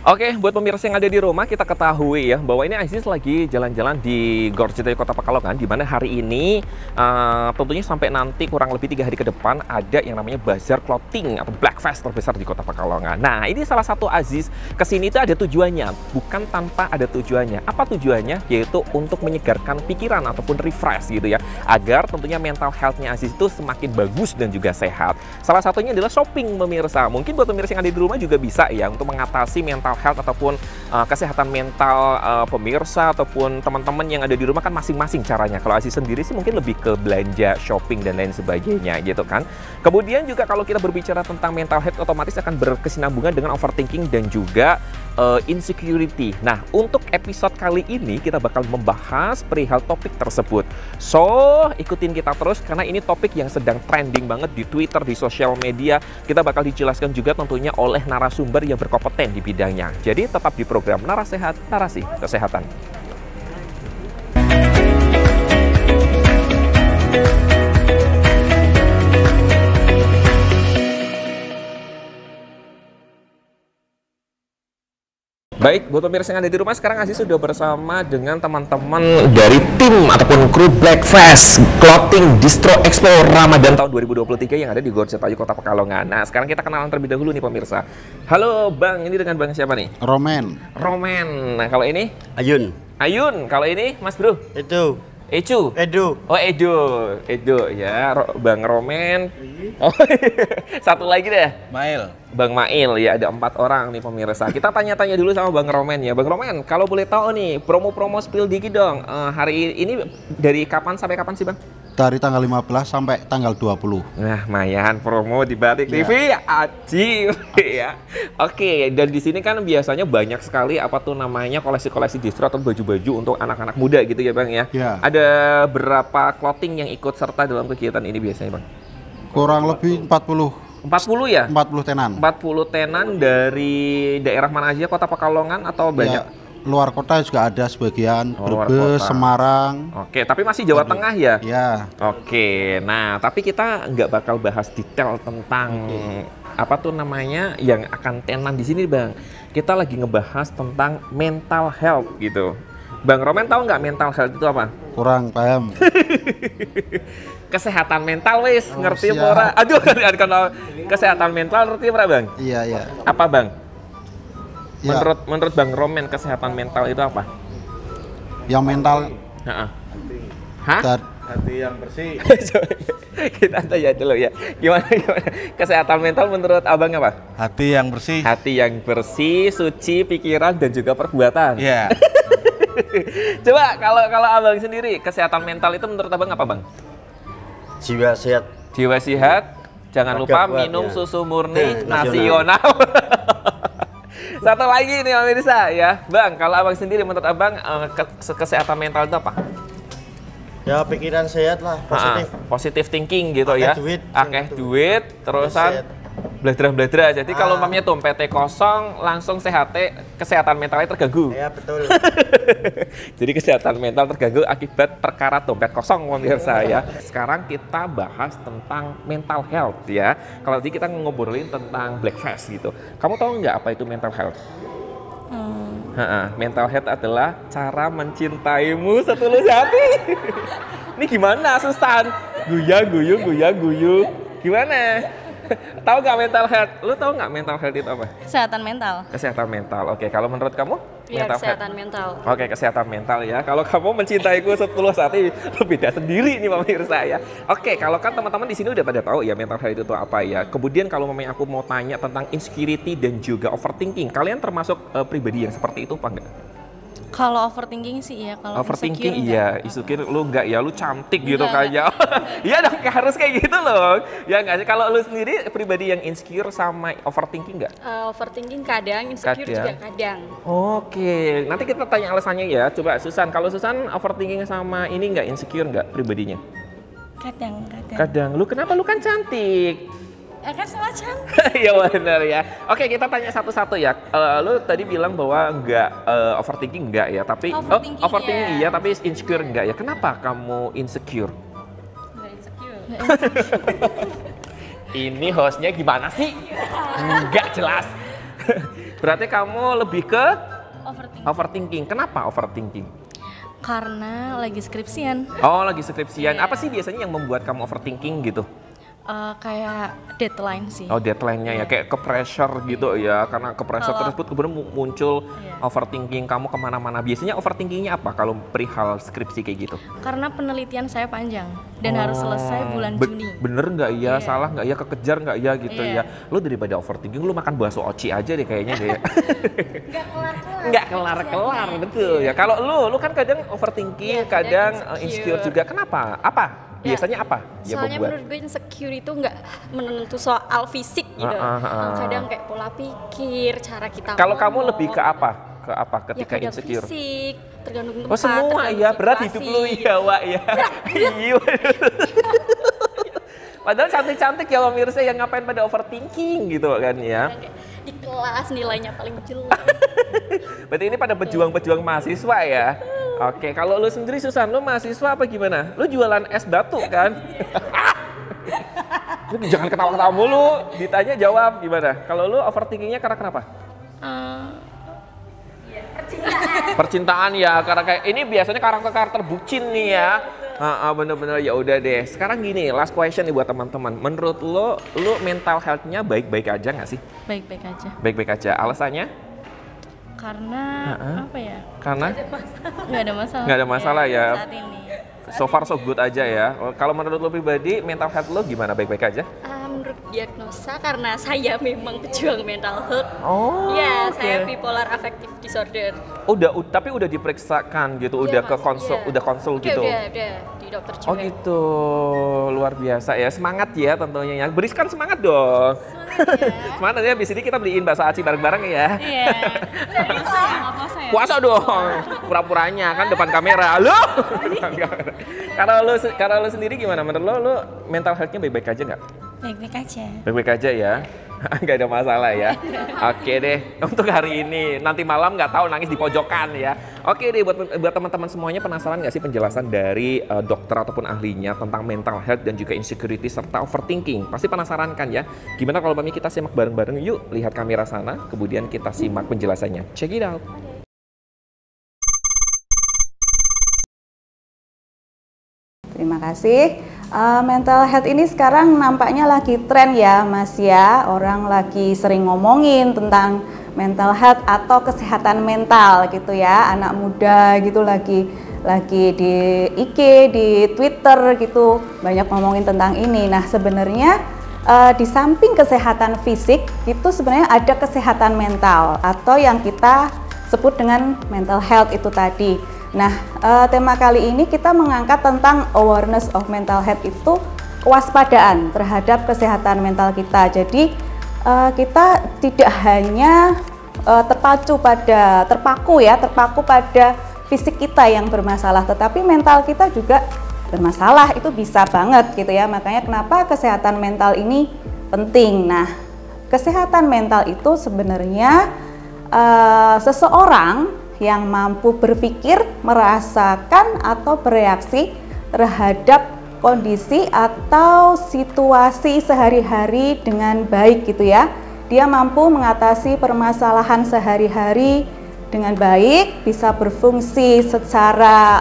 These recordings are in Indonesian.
Oke, buat pemirsa yang ada di rumah, kita ketahui ya bahwa ini Aziz lagi jalan-jalan di Gor Citra Kota Pekalongan, di mana hari ini tentunya sampai nanti kurang lebih 3 hari ke depan ada yang namanya Bazar Clothing atau Black Fest terbesar di Kota Pekalongan. Nah, ini salah satu Aziz kesini itu ada tujuannya, bukan tanpa ada tujuannya. Apa tujuannya? Yaitu untuk menyegarkan pikiran ataupun refresh gitu ya, agar tentunya mental health-nya Aziz itu semakin bagus dan juga sehat. Salah satunya adalah shopping, pemirsa. Mungkin buat pemirsa yang ada di rumah juga bisa ya untuk mengatasi mental health ataupun kesehatan mental pemirsa ataupun teman-teman yang ada di rumah kan masing-masing caranya. Kalau Aziz sendiri sih mungkin lebih ke belanja, shopping dan lain sebagainya gitu kan. Kemudian juga kalau kita berbicara tentang mental health otomatis akan berkesinambungan dengan overthinking dan juga insecurity. Nah, untuk episode kali ini kita bakal membahas perihal topik tersebut. So, ikutin kita terus karena ini topik yang sedang trending banget di Twitter, di sosial media. Kita bakal dijelaskan juga tentunya oleh narasumber yang berkompeten di bidangnya. Jadi tetap di program Narasehat, Narasi Kesehatan. Baik, buat pemirsa yang ada di rumah, sekarang Aziz sudah bersama dengan teman-teman dari tim ataupun kru Black Fest Clothing Distro Expo Ramadan tahun 2023 yang ada di Gor Citra Kota Pekalongan. Nah, sekarang kita kenalan terlebih dahulu nih pemirsa. Halo Bang, ini dengan Bang siapa nih? Romen. Romen. Nah, kalau ini? Ayun. Ayun. Kalau ini Mas Bro? Itu. Ecu? Edu. Oh, Edo ya, Bang Romen. Oh, satu lagi deh. Mail. Bang Mail ya, ada 4 orang nih pemirsa. Kita tanya-tanya dulu sama Bang Romen ya. Bang Romen, kalau boleh tahu nih, promo-promo spill dikit dong. Hari ini dari kapan sampai kapan sih Bang? Dari tanggal 15 sampai tanggal 20. Nah, lumayan promo di Batik TV, Aji ya. Oke, dan di sini kan biasanya banyak sekali apa tuh namanya koleksi-koleksi distro atau baju-baju untuk anak-anak muda gitu ya Bang ya. Ya. Ada berapa clothing yang ikut serta dalam kegiatan ini biasanya Bang? Kurang lebih 40 ya? 40 tenan. 40 tenan dari daerah mana aja, Kota Pekalongan atau banyak? Ya, luar kota juga ada sebagian, luar Brebes, kota. Semarang. Oke, tapi masih Jawa Tengah ya? Ya. Oke, nah tapi kita nggak bakal bahas detail tentang apa tuh namanya yang akan tenan di sini Bang. Kita lagi ngebahas tentang mental health gitu. Bang Romen tahu nggak mental health itu apa? Kurang paham. Kesehatan mental wis, ngerti siap. ora? Aduh, kalau kesehatan mental ngerti ora Bang? Iya, iya. Apa Bang? Ya. Menurut Bang Romen kesehatan mental itu apa? Yang mental Hah? Hah? Hati yang bersih. Kita tanya dulu ya. Gimana? Kesehatan mental menurut Abang apa? Hati yang bersih. Hati yang bersih, suci, pikiran dan juga perbuatan. Iya. Coba kalau Abang sendiri, kesehatan mental itu menurut Abang apa Bang? Jiwa sehat. Jiwa sehat, jangan lupa Kuat, minum ya. susu murni Nasional. nasional. Satu lagi nih pemirsa ya, Bang. Kalau Abang sendiri menurut Abang kesehatan mental itu apa? Ya pikiran sehat lah, positif. Positive thinking gitu Akeh ya. duit, Akeh duit, terusan Sehat. bledra-bledra. Jadi kalau umpamanya dompetnya kosong, langsung kesehatan mentalnya terganggu. Ya betul. Jadi kesehatan mental terganggu akibat perkara dompet kosong pemirsa ya. Sekarang kita bahas tentang mental health ya. Kalau tadi kita ngobrolin tentang Black Fest gitu. Kamu tahu nggak apa itu mental health? Mental health adalah cara mencintaimu setulus hati. Ini gimana Susan? Guyu. Gimana? Tahu nggak mental health? Lu tahu nggak mental health itu apa? Kesehatan mental. Kesehatan mental. Oke, kalau menurut kamu? Iya, Mental kesehatan health. mental. Oke, kesehatan mental ya. Kalau kamu mencintaiku setulus hati, lu beda sendiri nih pemirsa ya. Oke, kalau kan teman-teman di sini udah pada tahu ya mental health itu apa ya. Kemudian kalau memang aku mau tanya tentang insecurity dan juga overthinking, kalian termasuk pribadi yang seperti itu apa enggak? Kalau overthinking sih iya, kalau Overthinking insecure iya, enggak. insecure lu enggak ya, lu cantik gitu Enggak, kayaknya. Iya dong, harus kayak gitu loh. Ya enggak sih, kalau lu sendiri pribadi yang insecure sama overthinking enggak? Overthinking kadang, insecure Kadang. juga kadang. Oke, nanti kita tanya alasannya ya. Coba Susan, kalau Susan overthinking sama ini enggak insecure enggak pribadinya? Kadang. Kadang. Lu kenapa? Lu kan cantik. Ya kan semua cantik. Iya benar ya. Oke, kita tanya satu-satu ya. Lu tadi bilang bahwa enggak overthinking enggak ya, tapi Overthinking, overthinking iya. iya, tapi insecure enggak ya. Kenapa kamu insecure? Enggak insecure. Ini hostnya gimana sih? Enggak jelas. Berarti kamu lebih ke Overthinking. overthinking. Kenapa overthinking? Karena lagi skripsian. Oh, lagi skripsian. Iya. Apa sih biasanya yang membuat kamu overthinking gitu? Kayak deadline sih. Oh, deadline-nya ya, kayak ke pressure gitu ya. Karena ke pressure Kalau- tersebut kemudian muncul Iya. overthinking kamu kemana-mana. Biasanya overthinkingnya apa kalau perihal skripsi kayak gitu? Karena penelitian saya panjang dan harus selesai bulan Juni. Bener nggak ya? Iya. Salah nggak ya? Kekejar nggak ya gitu Iya. ya? Lu daripada overthinking, lu makan bakso oci aja deh kayaknya deh. Gak kelar-kelar. Nggak kelar-kelar, betul ya. Kalau lu kan kadang overthinking, Iya, kadang kadang insecure insecure juga. Kenapa? Apa? Ya, Biasanya apa? Ya, Soalnya membuat? menurut gue insecure itu nggak menentu soal fisik gitu. Kadang kayak pola pikir, cara kita Kalau kamu ngomong. lebih ke apa? Ke apa Ya ketika kadang insecure? fisik, tergantung tempat, Oh semua tergantung ya, berat hidup situasi. lu ya Wak ya. Iya. Padahal cantik-cantik ya pemirsa yang ngapain pada overthinking gitu kan ya. Kadang kayak di kelas nilainya paling jelek. Berarti ini pada pejuang-pejuang mahasiswa ya. Oke, kalau lu sendiri Susan, lu mahasiswa apa gimana? Lu jualan es batu kan? Lu jangan ketawa-ketawa mulu, ditanya jawab gimana? Kalau lu overthinkingnya karena kenapa? Percintaan ya, karena kayak ini biasanya karakter-karakter bucin nih ya. Bener-bener ya udah deh. Sekarang gini, last question nih buat teman-teman. Menurut lu mental health-nya baik-baik aja nggak sih? Baik-baik aja. Baik-baik aja. Alasannya? Karena apa ya? Karena Nggak ada masalah. Nggak ada masalah ya. Saat ini. so far so good aja ya. Kalau menurut lo pribadi, mental health lo gimana? Baik-baik aja? Menurut diagnosa karena saya memang pejuang mental health. Oh, Ya, oke. saya bipolar affective disorder. Tapi udah diperiksakan gitu, udah Iya, ke Mas, konsul, iya. udah konsul gitu. Udah di dokter juga. Oh gitu, luar biasa ya. Semangat ya tentunya ya. Beriskan semangat dong. Semangat ya, abis ini kita beliin bakso aci bareng-bareng ya. Iya. Puasa ya, nggak puasa ya? Puasa dong, pura-puranya kan depan kamera. Halo. Kalau lo sendiri gimana? Menurut lo mental health-nya baik-baik aja nggak? Baik-baik aja. Baik-baik aja ya. Nggak ada masalah ya. Oke deh, untuk hari ini. Nanti malam nggak tahu nangis di pojokan ya. Oke deh, buat teman-teman semuanya, penasaran nggak sih penjelasan dari dokter ataupun ahlinya tentang mental health dan juga insecurity serta overthinking? Pasti penasaran kan ya? Gimana kalau kita simak bareng-bareng? Yuk, lihat kamera sana, kemudian kita simak penjelasannya. Check it out. Terima kasih. Mental health ini sekarang nampaknya lagi tren ya Mas ya. Orang lagi sering ngomongin tentang mental health atau kesehatan mental gitu ya. Anak muda gitu lagi di IG, di Twitter gitu banyak ngomongin tentang ini. Nah sebenarnya di samping kesehatan fisik itu sebenarnya ada kesehatan mental atau yang kita sebut dengan mental health itu tadi. Nah, tema kali ini kita mengangkat tentang awareness of mental health, itu kewaspadaan terhadap kesehatan mental kita. Jadi kita tidak hanya terpaku pada fisik kita yang bermasalah, tetapi mental kita juga bermasalah, itu bisa banget gitu ya. Makanya kenapa kesehatan mental ini penting. Nah, kesehatan mental itu sebenarnya seseorang yang mampu berpikir, merasakan atau bereaksi terhadap kondisi atau situasi sehari-hari dengan baik gitu ya. Dia mampu mengatasi permasalahan sehari-hari dengan baik, bisa berfungsi secara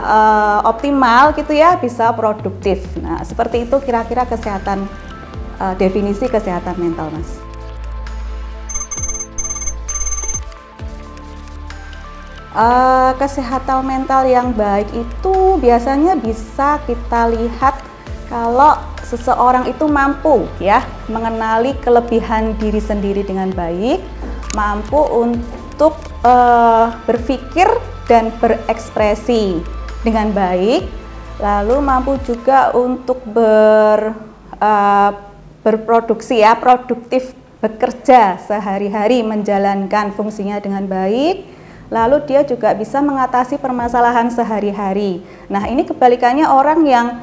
optimal gitu ya, bisa produktif. Nah, seperti itu kira-kira kesehatan, definisi kesehatan mental, Mas. Kesehatan mental yang baik itu biasanya bisa kita lihat kalau seseorang itu mampu ya mengenali kelebihan diri sendiri dengan baik, mampu untuk berpikir dan berekspresi dengan baik, lalu mampu juga untuk berproduksi ya, produktif, bekerja sehari-hari, menjalankan fungsinya dengan baik. Lalu dia juga bisa mengatasi permasalahan sehari-hari. Nah, ini kebalikannya orang yang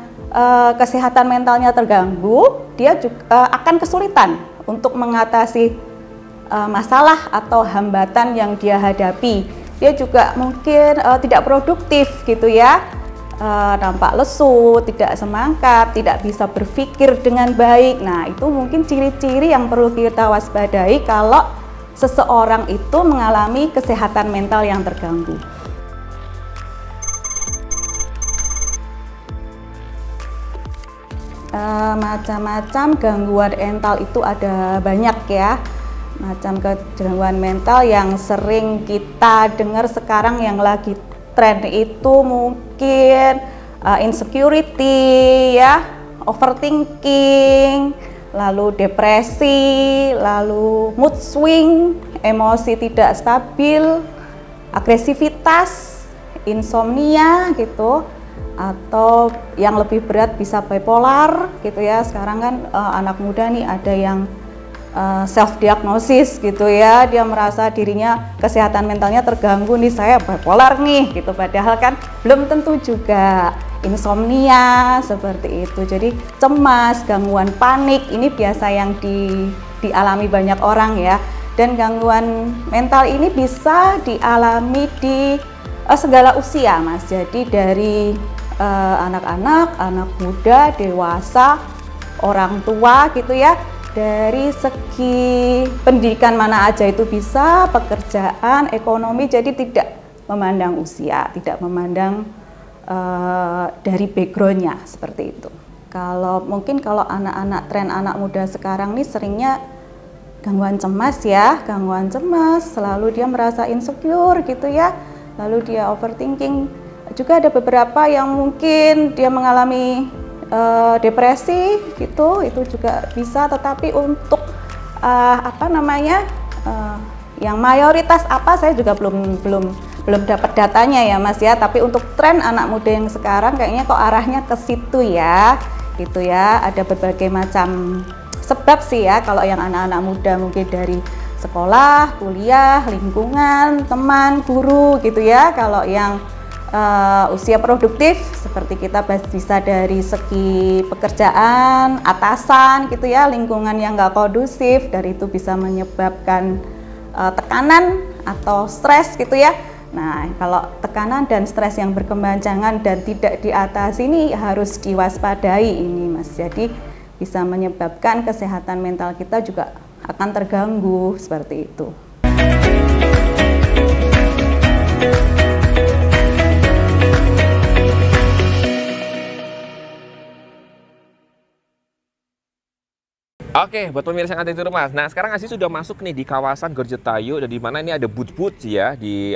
kesehatan mentalnya terganggu, dia juga akan kesulitan untuk mengatasi masalah atau hambatan yang dia hadapi. Dia juga mungkin tidak produktif gitu ya, nampak lesu, tidak semangat, tidak bisa berpikir dengan baik. Nah, itu mungkin ciri-ciri yang perlu kita waspadai kalau seseorang itu mengalami kesehatan mental yang terganggu. Macam-macam gangguan mental itu ada banyak ya. Macam gangguan mental yang sering kita dengar sekarang yang lagi tren itu mungkin insecurity ya, overthinking, lalu depresi, lalu mood swing, emosi tidak stabil, agresivitas, insomnia gitu, atau yang lebih berat bisa bipolar gitu ya. Sekarang kan anak muda nih ada yang self diagnosis gitu ya, dia merasa dirinya kesehatan mentalnya terganggu nih, saya bipolar nih gitu, padahal kan belum tentu juga. Insomnia seperti itu, jadi cemas, gangguan panik ini biasa yang dialami banyak orang ya. Dan gangguan mental ini bisa dialami di segala usia Mas, jadi dari anak-anak, anak muda, dewasa, orang tua gitu ya. Dari segi pendidikan mana aja itu bisa, pekerjaan, ekonomi, jadi tidak memandang usia, tidak memandang dari backgroundnya seperti itu. Kalau mungkin kalau anak-anak, tren anak muda sekarang nih seringnya gangguan cemas ya, gangguan cemas, selalu dia merasa insecure gitu ya, lalu dia overthinking. Juga ada beberapa yang mungkin dia mengalami depresi gitu, itu juga bisa. Tetapi untuk yang mayoritas saya juga belum dapat datanya ya Mas ya, tapi untuk tren anak muda yang sekarang kayaknya kok arahnya ke situ ya, gitu ya. Ada berbagai macam sebab sih ya, kalau yang anak-anak muda mungkin dari sekolah, kuliah, lingkungan, teman, guru gitu ya. Kalau yang usia produktif seperti kita bisa dari segi pekerjaan, atasan gitu ya, lingkungan yang nggak kondusif, dari itu bisa menyebabkan tekanan atau stres gitu ya. Nah, kalau tekanan dan stres yang berkepanjangan dan tidak diatasi ini harus diwaspadai ini Mas. Jadi bisa menyebabkan kesehatan mental kita juga akan terganggu seperti itu. Oke, buat pemirsa yang ada di rumah. Nah, sekarang Aziz sudah masuk nih di kawasan Gorjetayu, dan di mana ini ada booth-booth ya di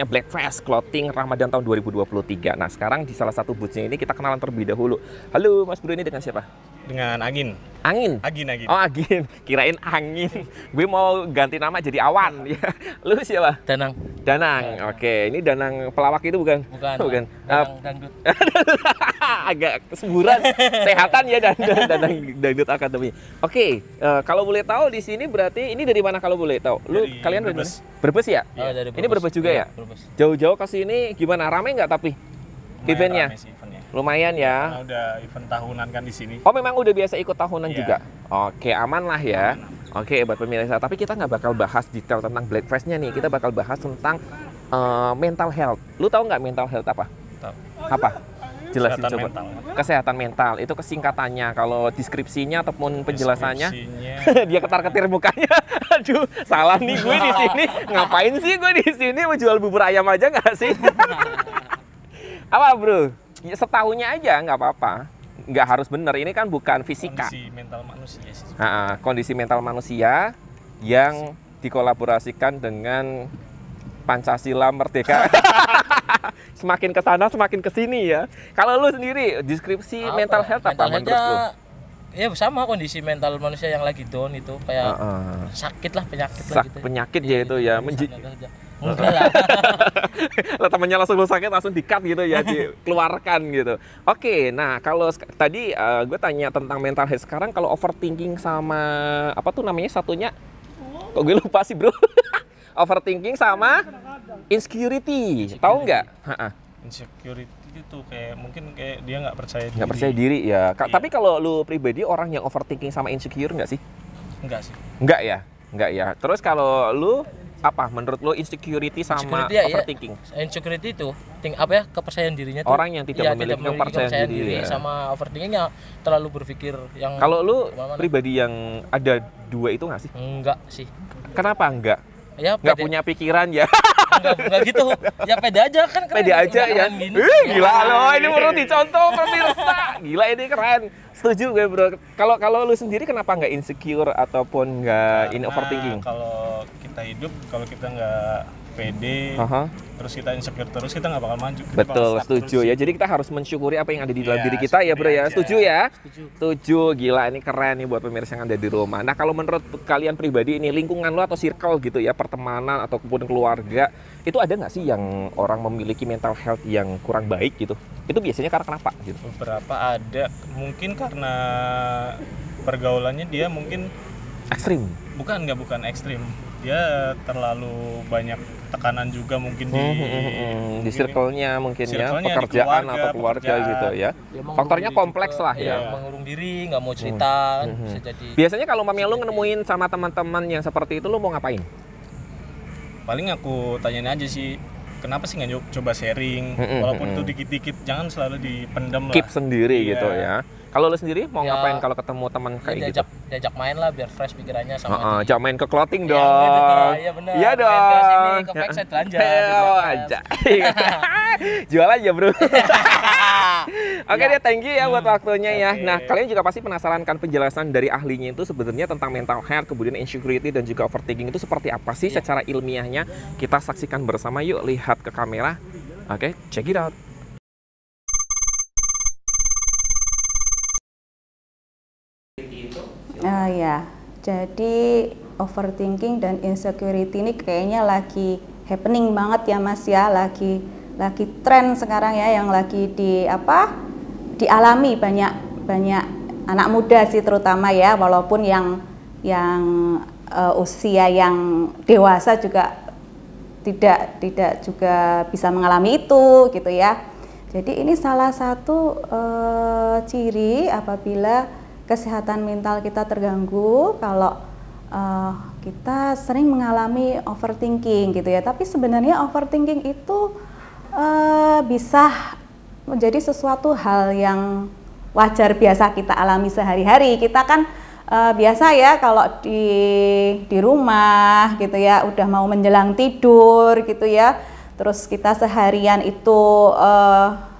Black Fest Clothing Ramadan tahun 2023. Nah, sekarang di salah satu boothnya ini kita kenalan terlebih dahulu. Halo, Mas Bro, ini dengan siapa? Dengan Agin. Angin? Agin. Oh, Agin. Kirain angin. Gue mau ganti nama jadi Awan. Ya. Lu siapa? Danang. Oke, ini Danang pelawak itu bukan? Bukan. Danang dangdut. Agak kesuburan. Sehatan ya Danang Dangdut Academy. Oke, kalau boleh tahu di sini berarti ini dari mana kalau boleh tahu? Kalian dari mana? Brebes ya? Oh, dari Brebes. Ini Brebes juga ya? Brebes. Jauh-jauh ke sini gimana? Ramai nggak tapi eventnya? Lumayan ya. Karena udah event tahunan kan di sini. Oh, memang udah biasa ikut tahunan Iya. juga. Oke, aman lah ya. Oke, buat pemirsa. Tapi kita nggak bakal bahas detail tentang Black Fest-nya nih. Kita bakal bahas tentang mental health. Lu tahu nggak mental health apa? Tahu. Apa? Jelasin Kesehatan coba. mental. Kesehatan mental itu kesingkatannya. Kalau deskripsinya ataupun penjelasannya, Deskripsinya, dia ketar-ketir mukanya. Aduh, salah nih gue di sini. Ngapain sih gue di sini mau jual bubur ayam aja nggak sih? Apa, Bro? Ya, setahunnya aja nggak apa-apa. Nggak harus bener. Ini kan bukan fisika. kondisi mental manusia sih. Kondisi mental manusia yang dikolaborasikan dengan Pancasila Merdeka. Semakin ke sana semakin ke sini ya. Kalau lu sendiri deskripsi mental health apa menurut lu? Ya sama kondisi mental manusia yang lagi down itu kayak sakit lah, penyakit lah gitu. Penyakit ya itu ya. Enggak lah. Lah temennya langsung lu sakit langsung di-cut gitu ya, dikeluarkan gitu. Oke, nah kalau tadi gue tanya tentang mental health, sekarang kalau overthinking sama apa tuh namanya satunya? Kok gue lupa sih, Bro? Overthinking sama insecurity. Tahu nggak? Insecurity itu mungkin dia nggak percaya diri. Nggak percaya diri ya. Iya. Tapi kalau lu pribadi orang yang overthinking sama insecure nggak sih? Enggak sih. Nggak ya. Terus kalau lu apa menurut lo insecurity sama overthinking? Ya, insecurity itu kepercayaan dirinya tuh, orang yang tidak memiliki kepercayaan diri ya. Sama overthinkingnya terlalu berpikir yang. Kalau lu pribadi yang ada dua itu nggak sih? Enggak sih. Kenapa enggak? Ya Nggak pede. punya pikiran ya? Enggak gitu. Ya pede aja kan keren. Pede aja Nggak ya. keren gini. Gila loh, ini perlu dicontoh pemirsa. Gila ini keren. Setuju gue bro. Kalau lu sendiri kenapa nggak insecure ataupun nggak in Karena overthinking? kalau kita hidup, kalau kita nggak pede, terus kita insecure terus, kita nggak bakal maju. Kita bakal Betul, stuck setuju terus ya. sih. Jadi kita harus mensyukuri apa yang ada di dalam Iya, diri kita ya bro syukuri ya. aja. Setuju ya? Setuju. Setuju. Gila ini keren nih buat pemirsa yang ada di rumah. Nah kalau menurut kalian pribadi ini lingkungan lo atau circle gitu ya, pertemanan ataupun keluarga, itu ada nggak sih yang orang memiliki mental health yang kurang baik gitu? Itu biasanya karena kenapa gitu? Beberapa ada, mungkin karena pergaulannya dia mungkin Ekstrim. bukan ekstrim. Dia terlalu banyak tekanan juga mungkin Di mungkin circle-nya mungkin ya, circle-nya, di pekerjaan keluarga, atau keluarga pekerjaan. gitu ya. Dia Faktornya mengurung kompleks diri lah juga, ya. iya, mengurung diri, nggak mau cerita, kan bisa jadi. Biasanya kalau mami lu nemuin sama teman-teman yang seperti itu, lu mau ngapain? Paling aku tanyain aja sih, kenapa sih nggak coba sharing, walaupun itu dikit-dikit, jangan selalu dipendam lah. Keep sendiri Iya. gitu ya. Kalau lu sendiri mau Ya, ngapain kalau ketemu teman kayak gitu? diajak main lah biar fresh pikirannya sama Jangan main ke clothing Iya, dong. gitu. Iya, benar. Iya Main ke dong. sini, ke backside belanja, Heo gitu. aja. Jual aja bro. Oke deh, thank you ya buat waktunya ya. Oke. Nah, kalian juga pasti penasaran kan penjelasan dari ahlinya itu sebenarnya tentang mental health, kemudian insecurity dan juga overthinking itu seperti apa sih secara ilmiahnya? Kita saksikan bersama yuk, lihat ke kamera. Oke, check it out. Ya, jadi overthinking dan insecurity ini kayaknya lagi happening banget ya Mas ya, lagi tren sekarang ya, yang lagi dialami banyak anak muda sih terutama ya, walaupun yang usia yang dewasa juga tidak juga bisa mengalami itu gitu ya. Jadi ini salah satu ciri apabila kesehatan mental kita terganggu kalau kita sering mengalami overthinking gitu ya. Tapi sebenarnya overthinking itu bisa menjadi sesuatu hal yang wajar biasa kita alami sehari-hari. Kita kan biasa ya kalau di rumah gitu ya, udah mau menjelang tidur gitu ya, terus kita seharian itu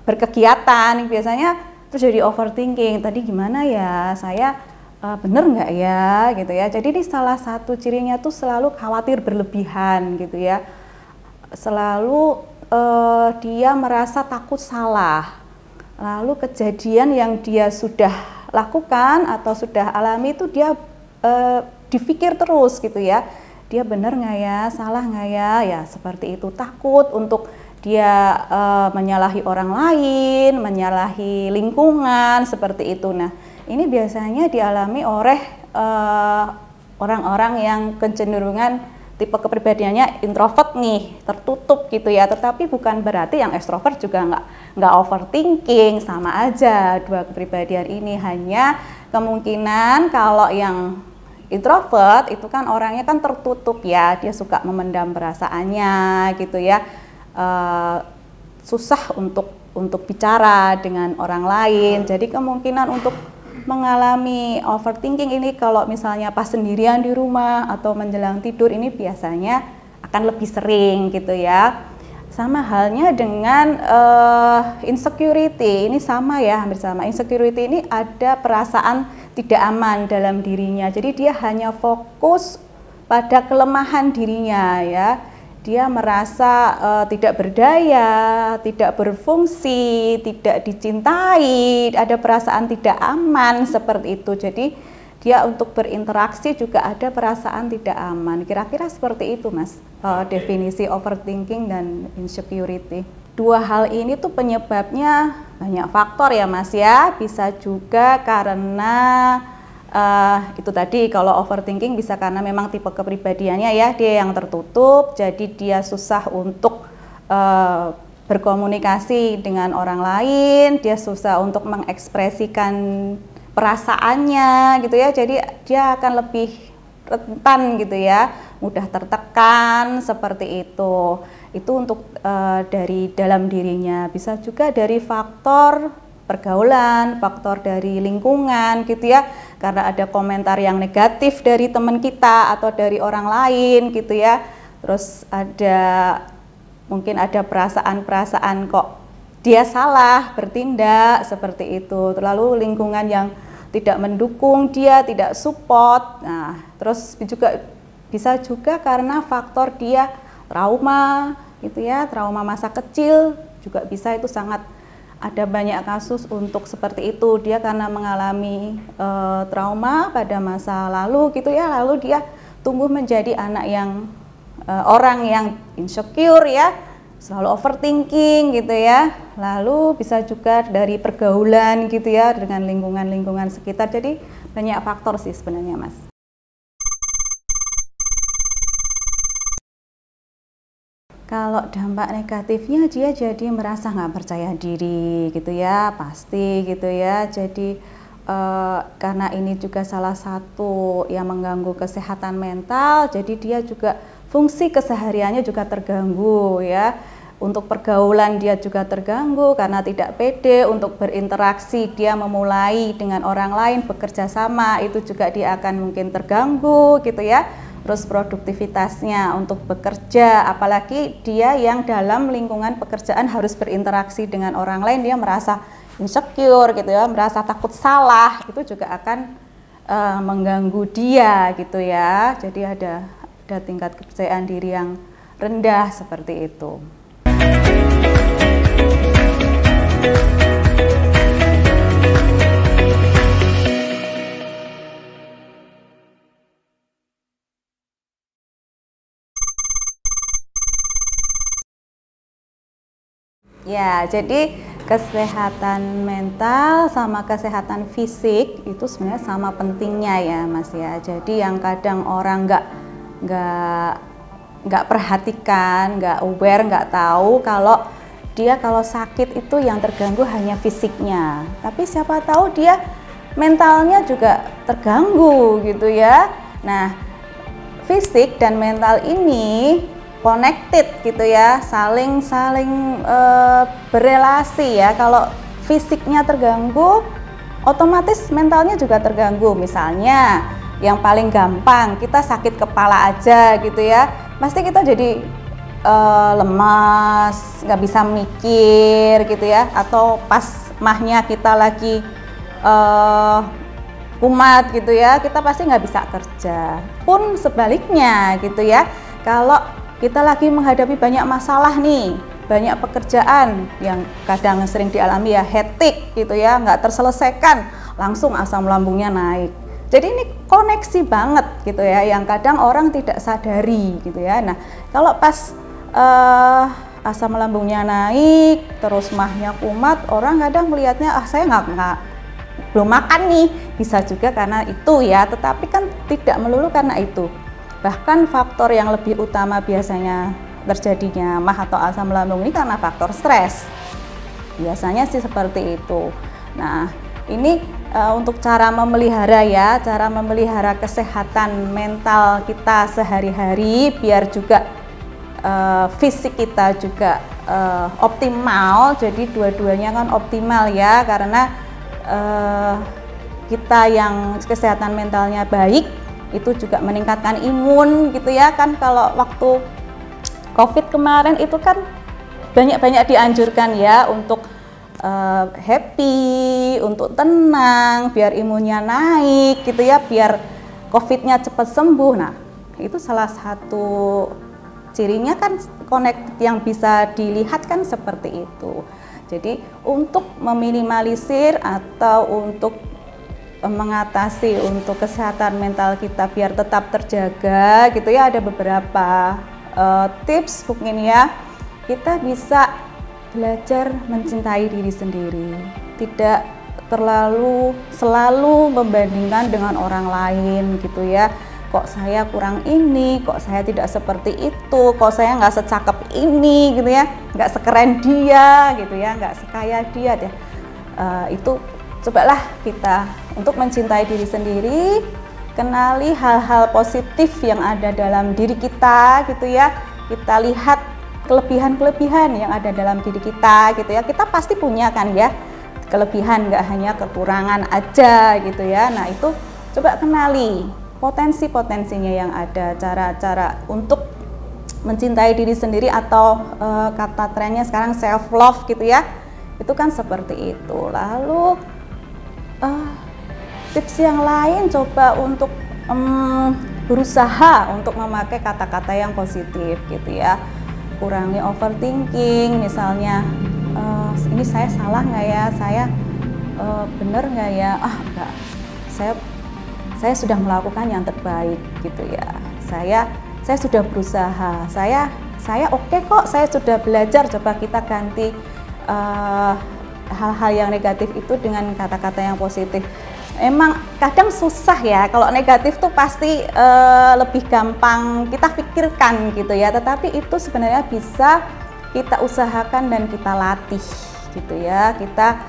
berkegiatan biasanya terus jadi overthinking, tadi gimana ya, saya bener nggak ya gitu ya. Jadi ini salah satu cirinya tuh selalu khawatir berlebihan gitu ya, selalu dia merasa takut salah, lalu kejadian yang dia sudah lakukan atau sudah alami itu dia dipikir terus gitu ya, dia bener nggak ya, salah nggak ya, seperti itu, takut untuk dia menyalahi orang lain, menyalahi lingkungan, seperti itu. Nah, ini biasanya dialami oleh orang-orang yang kecenderungan tipe kepribadiannya introvert nih, tertutup gitu ya. Tetapi bukan berarti yang extrovert juga nggak overthinking, sama aja dua kepribadian ini. Hanya kemungkinan kalau yang introvert itu kan orangnya kan tertutup ya, dia suka memendam perasaannya gitu ya. Susah untuk bicara dengan orang lain. Jadi kemungkinan untuk mengalami overthinking ini kalau misalnya pas sendirian di rumah atau menjelang tidur ini biasanya akan lebih sering gitu ya. Sama halnya dengan insecurity, ini sama ya, hampir sama. Insecurity ini ada perasaan tidak aman dalam dirinya. Jadi dia hanya fokus pada kelemahan dirinya ya. Dia merasa tidak berdaya, tidak berfungsi, tidak dicintai, ada perasaan tidak aman seperti itu. Jadi dia untuk berinteraksi juga ada perasaan tidak aman. Kira-kira seperti itu Mas, definisi overthinking dan insecurity. Dua hal ini tuh penyebabnya banyak faktor ya Mas ya. Bisa juga karena itu tadi, kalau overthinking bisa karena memang tipe kepribadiannya ya, dia yang tertutup, jadi dia susah untuk berkomunikasi dengan orang lain, dia susah untuk mengekspresikan perasaannya gitu ya, jadi dia akan lebih rentan gitu ya, mudah tertekan seperti itu untuk dari dalam dirinya. Bisa juga dari faktor pergaulan, faktor dari lingkungan gitu ya, karena ada komentar yang negatif dari teman kita atau dari orang lain gitu ya, terus mungkin ada perasaan-perasaan kok dia salah bertindak seperti itu, lalu lingkungan yang tidak mendukung dia, tidak support. Nah, terus juga bisa juga karena faktor dia trauma gitu ya, trauma masa kecil juga bisa, itu sangat ada banyak kasus untuk seperti itu, dia karena mengalami trauma pada masa lalu gitu ya, lalu dia tumbuh menjadi anak yang orang yang insecure ya, selalu overthinking gitu ya, lalu bisa juga dari pergaulan gitu ya dengan lingkungan-lingkungan sekitar, jadi banyak faktor sih sebenarnya Mas. Kalau dampak negatifnya dia jadi merasa nggak percaya diri gitu ya, pasti gitu ya. Jadi karena ini juga salah satu yang mengganggu kesehatan mental, jadi dia juga fungsi kesehariannya juga terganggu ya. Untuk pergaulan dia juga terganggu karena tidak pede untuk berinteraksi, dia memulai dengan orang lain bekerja sama, itu juga dia akan mungkin terganggu gitu ya. Terus produktivitasnya untuk bekerja, apalagi dia yang dalam lingkungan pekerjaan harus berinteraksi dengan orang lain, dia merasa insecure gitu ya, merasa takut salah, itu juga akan mengganggu dia gitu ya. Jadi ada tingkat kepercayaan diri yang rendah seperti itu. Ya, jadi kesehatan mental sama kesehatan fisik itu sebenarnya sama pentingnya ya Mas ya. Jadi yang kadang orang nggak perhatikan, nggak aware, nggak tahu kalau dia kalau sakit itu yang terganggu hanya fisiknya. Tapi siapa tahu dia mentalnya juga terganggu gitu ya. Nah, fisik dan mental ini connected gitu ya, saling berelasi ya. Kalau fisiknya terganggu, otomatis mentalnya juga terganggu. Misalnya yang paling gampang, kita sakit kepala aja gitu ya, pasti kita jadi lemas, nggak bisa mikir gitu ya. Atau pas mahnya kita lagi kumat gitu ya, kita pasti nggak bisa kerja. Pun sebaliknya gitu ya, kalau kita lagi menghadapi banyak masalah nih, banyak pekerjaan yang kadang sering dialami ya, hektik gitu ya, nggak terselesaikan, langsung asam lambungnya naik. Jadi ini koneksi banget gitu ya, yang kadang orang tidak sadari gitu ya. Nah, kalau pas asam lambungnya naik, terus mahnya kumat, orang kadang melihatnya, saya belum makan nih, bisa juga karena itu ya, tetapi kan tidak melulu karena itu. Bahkan faktor yang lebih utama biasanya terjadinya mah atau asam lambung ini karena faktor stres. Biasanya sih seperti itu. Nah, ini untuk cara memelihara ya, cara memelihara kesehatan mental kita sehari-hari biar juga fisik kita juga optimal. Jadi dua-duanya kan optimal ya, karena kita yang kesehatan mentalnya baik itu juga meningkatkan imun gitu ya. Kan kalau waktu COVID kemarin itu kan banyak-banyak dianjurkan ya untuk happy, untuk tenang, biar imunnya naik gitu ya, biar COVID-nya cepat sembuh. Nah, itu salah satu cirinya kan connect yang bisa dilihat kan seperti itu. Jadi untuk meminimalisir atau untuk mengatasi untuk kesehatan mental kita biar tetap terjaga gitu ya, ada beberapa tips mungkin ya. Kita bisa belajar mencintai diri sendiri, tidak selalu membandingkan dengan orang lain gitu ya. Kok saya kurang ini, kok saya tidak seperti itu, kok saya nggak secakep ini gitu ya, nggak sekeren dia gitu ya, nggak sekaya dia deh. Itu cobalah kita untuk mencintai diri sendiri, kenali hal-hal positif yang ada dalam diri kita gitu ya. Kita lihat kelebihan-kelebihan yang ada dalam diri kita gitu ya. Kita pasti punya kan ya kelebihan, nggak hanya kekurangan aja gitu ya. Nah itu coba kenali potensi-potensinya yang ada, cara-cara untuk mencintai diri sendiri atau kata trennya sekarang self love gitu ya, itu kan seperti itu. Lalu tips yang lain coba untuk berusaha untuk memakai kata-kata yang positif gitu ya, kurangi overthinking misalnya, ini saya salah nggak ya, saya bener nggak ya, enggak, saya sudah melakukan yang terbaik gitu ya, saya sudah berusaha, saya oke kok, saya sudah belajar. Coba kita ganti hal-hal yang negatif itu dengan kata-kata yang positif. Emang kadang susah ya, kalau negatif tuh pasti lebih gampang kita pikirkan gitu ya, tetapi itu sebenarnya bisa kita usahakan dan kita latih gitu ya. Kita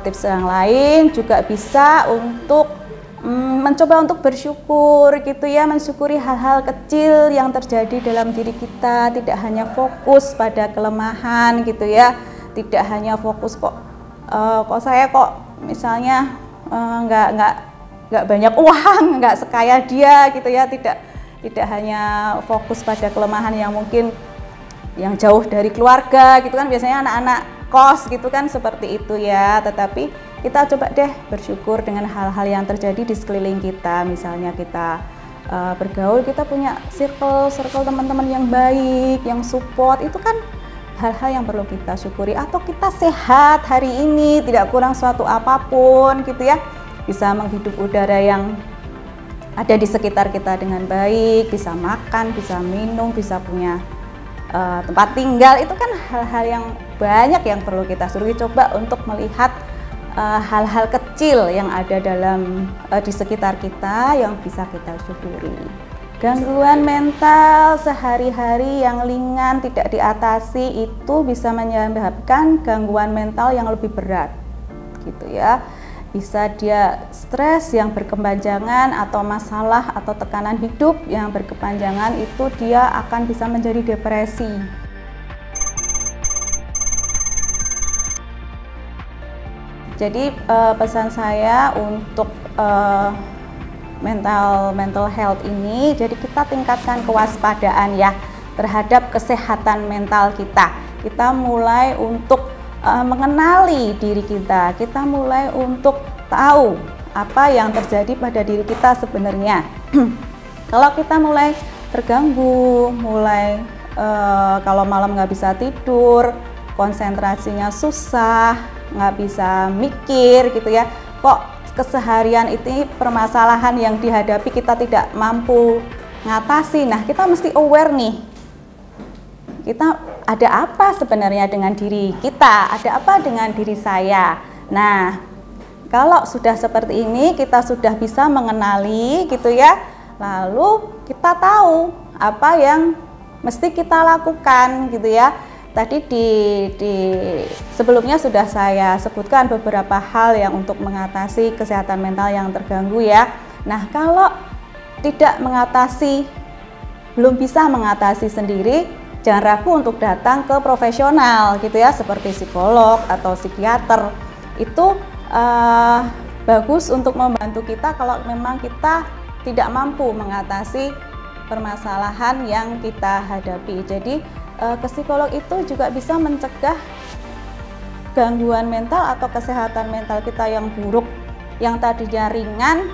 tips yang lain juga bisa untuk mencoba untuk bersyukur gitu ya, mensyukuri hal-hal kecil yang terjadi dalam diri kita, tidak hanya fokus pada kelemahan gitu ya, tidak hanya fokus kok saya kok misalnya nggak banyak uang, nggak sekaya dia gitu ya, tidak hanya fokus pada kelemahan yang mungkin yang jauh dari keluarga gitu kan, biasanya anak-anak kos gitu kan seperti itu ya, tetapi kita coba deh bersyukur dengan hal-hal yang terjadi di sekeliling kita. Misalnya kita bergaul, kita punya circle teman-teman yang baik, yang support, itu kan hal-hal yang perlu kita syukuri. Atau kita sehat hari ini, tidak kurang suatu apapun gitu ya, bisa menghirup udara yang ada di sekitar kita dengan baik, bisa makan, bisa minum, bisa punya tempat tinggal, itu kan hal-hal yang banyak yang perlu kita syukuri. Coba untuk melihat hal-hal kecil yang ada di sekitar kita yang bisa kita syukuri. Gangguan mental sehari-hari yang ringan tidak diatasi itu bisa menyebabkan gangguan mental yang lebih berat gitu ya. Bisa dia stres yang berkepanjangan atau masalah atau tekanan hidup yang berkepanjangan, itu dia akan bisa menjadi depresi. Jadi pesan saya untuk mental health ini, jadi kita tingkatkan kewaspadaan ya terhadap kesehatan mental kita. Kita mulai untuk mengenali diri kita mulai untuk tahu apa yang terjadi pada diri kita sebenarnya. Kalau kita mulai terganggu, mulai kalau malam nggak bisa tidur, konsentrasinya susah, nggak bisa mikir gitu ya, kok keseharian itu permasalahan yang dihadapi kita tidak mampu ngatasi. Nah, kita mesti aware nih, kita ada apa sebenarnya dengan diri kita, ada apa dengan diri saya. Nah, kalau sudah seperti ini, kita sudah bisa mengenali gitu ya, lalu kita tahu apa yang mesti kita lakukan gitu ya. Tadi di sebelumnya sudah saya sebutkan beberapa hal yang untuk mengatasi kesehatan mental yang terganggu ya. Nah, kalau tidak mengatasi, belum bisa mengatasi sendiri, jangan ragu untuk datang ke profesional gitu ya, seperti psikolog atau psikiater. Itu bagus untuk membantu kita kalau memang kita tidak mampu mengatasi permasalahan yang kita hadapi. Jadi ke psikolog itu juga bisa mencegah gangguan mental atau kesehatan mental kita yang buruk, yang tadinya ringan,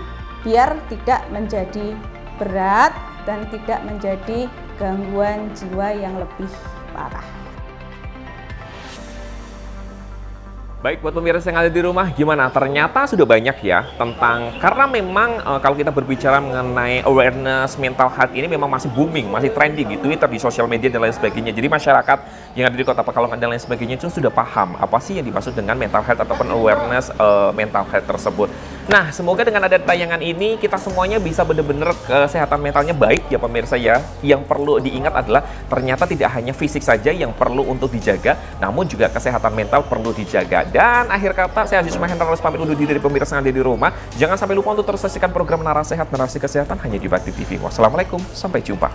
biar tidak menjadi berat dan tidak menjadi gangguan jiwa yang lebih parah. Baik, buat pemirsa yang ada di rumah, gimana? Ternyata sudah banyak ya tentang, karena memang kalau kita berbicara mengenai awareness mental health ini memang masih booming, masih trending di Twitter, di sosial media dan lain sebagainya. Jadi masyarakat yang ada di Kota Pekalongan dan lain sebagainya itu sudah paham apa sih yang dimaksud dengan mental health ataupun awareness mental health tersebut. Nah, semoga dengan ada tayangan ini kita semuanya bisa benar-benar kesehatan mentalnya baik ya pemirsa ya. Yang perlu diingat adalah ternyata tidak hanya fisik saja yang perlu untuk dijaga, namun juga kesehatan mental perlu dijaga. Dan akhir kata, saya Aziz Mahendra harus pamit undur diri dari pemirsa yang ada di rumah. Jangan sampai lupa untuk terus saksikan program Narasi Sehat, Narasi Kesehatan hanya di Bakti TV. Wassalamualaikum, sampai jumpa.